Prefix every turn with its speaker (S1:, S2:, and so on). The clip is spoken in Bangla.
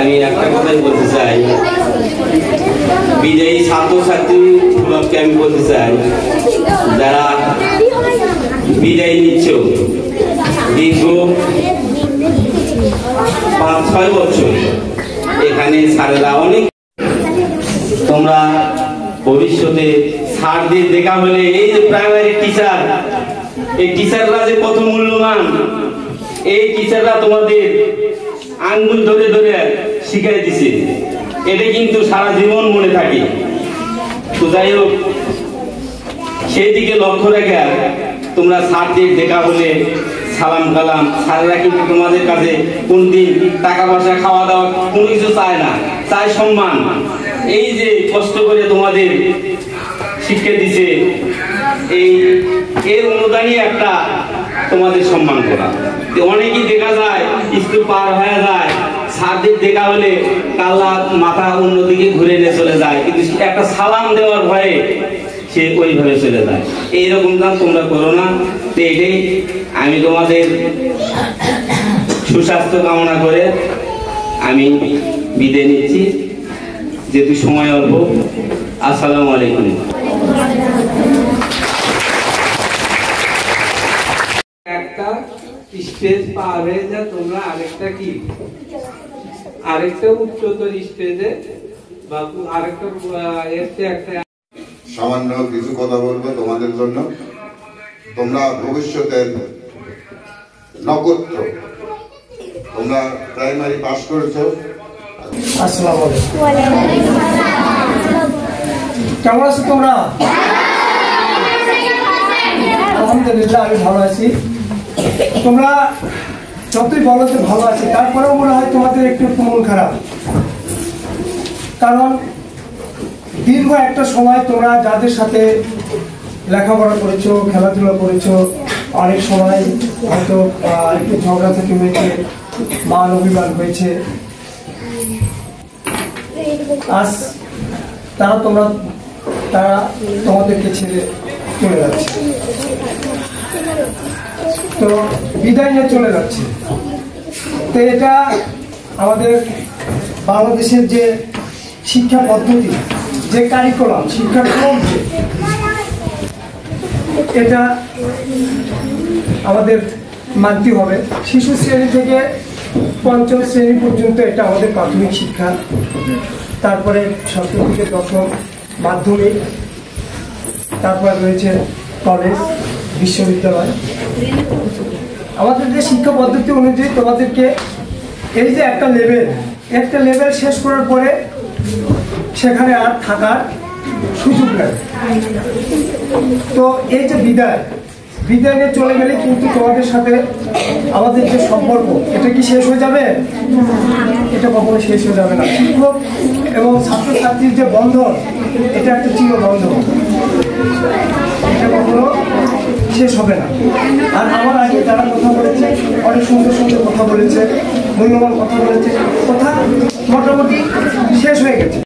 S1: আমি একটা কথাই বলতে চাই, বিজয়ী ছাত্রছাত্রীগুলোকে আমি বলতে চাই, যারা বিদায় নিচ্ছ দীর্ঘ 5-6 বছর এখানে স্যারেরা অনেক, তোমরা ভবিষ্যতে স্যারদের দেখা হলে এই যে প্রাইমারি টিচার, এই টিচাররা যে কত মূল্যবান, এই টিচাররা তোমাদের আঙ্গুল ধরে ধরে শিখিয়ে দিছে, এটা কিন্তু সারা জীবন মনে থাকে। তো যাই হোক, সেই দিকে লক্ষ্য রেখে তোমরা স্যারদের দেখা হলে সালাম কালাম, স্যারেরা কিন্তু তোমাদের কাছে কোনদিন টাকা পয়সা খাওয়া দাওয়া কোনো কিছু চায় না, চায় সম্মান। এই যে কষ্ট করে তোমাদের শিক্ষা দিছে, এর অনুদানই একটা তোমাদের সম্মান করা। অনেকেই দেখা যায় স্কুল পার হয়ে যায়, স্যারদের দেখা হলে কাল্লা মাথা অন্যদিকে ঘুরে নিয়ে চলে যায়, কিন্তু একটা সালাম দেওয়ার ভয়ে সে ওইভাবে চলে যায়। এইরকম কাজ তোমরা করো না। তো এটাই আমি তোমাদের সুস্বাস্থ্য কামনা করে আমি বিদায় নিচ্ছি, যেহেতু সময় অল্প। আসসালামু আলাইকুম।
S2: একটা স্টেজ পার হয়ে যা, তোমরা আরেকটা উচ্চতর স্টেজে বা আরেকটা একটা
S3: সামান্য কিছু কথা বলবো তোমাদের জন্য। তোমরা ভবিষ্যতের নক্ষত্র, তোমরা প্রাইমারি পাস করেছো।
S4: আসসালামু আলাইকুম। কেমন আছো তোমরা? আলহামদুলিল্লাহ, আমি ভালো আছি। তোমরা যতই বলো যে ভালো আছি, তারপরেও মনে হয় তোমাদের একটু মন খারাপ, কারণ দীর্ঘ একটা সময় তোমরা যাদের সাথে লেখাপড়া করেছো, খেলাধুলা করেছো, অনেক সময় হয়তো একটু ঝগড়াঝাটি হয়েছে, মান অভিমান হয়েছে, আজ তারা তোমাদেরকে ছেড়ে চলে যাচ্ছে, তো বিদায় নিয়ে চলে যাচ্ছে। তো এটা আমাদের বাংলাদেশের যে শিক্ষা পদ্ধতি, যে কারিকুলাম, শিক্ষাক্রম, এটা আমাদের মানতে হবে। শিশু শ্রেণী থেকে পঞ্চম শ্রেণী পর্যন্ত এটা আমাদের প্রাথমিক শিক্ষা, তারপরে ষষ্ঠ থেকে দশম মাধ্যমিক, তারপরে রয়েছে কলেজ, বিশ্ববিদ্যালয়। আমাদের যে শিক্ষা পদ্ধতি অনুযায়ী তোমাদেরকে এই যে একটা লেভেল শেষ করার পরে সেখানে আর থাকার সুযোগ নেই। তো এই যে বিদায় নিয়ে চলে গেলে কিন্তু তোমাদের সাথে আমাদের যে সম্পর্ক, এটা কি শেষ হয়ে যাবে? এটা কখনো শেষ হয়ে যাবে না। শিক্ষক এবং ছাত্রছাত্রীর যে বন্ধন, এটা একটা চিরবন্ধন, এটা কখনো শেষ হবে না। আর আমার আগে যারা কথা বলেছে, অনেক সুন্দর সুন্দর কথা বলেছে, মূল্যবান কথা বলেছে, কথা মোটামুটি শেষ হয়ে গেছে।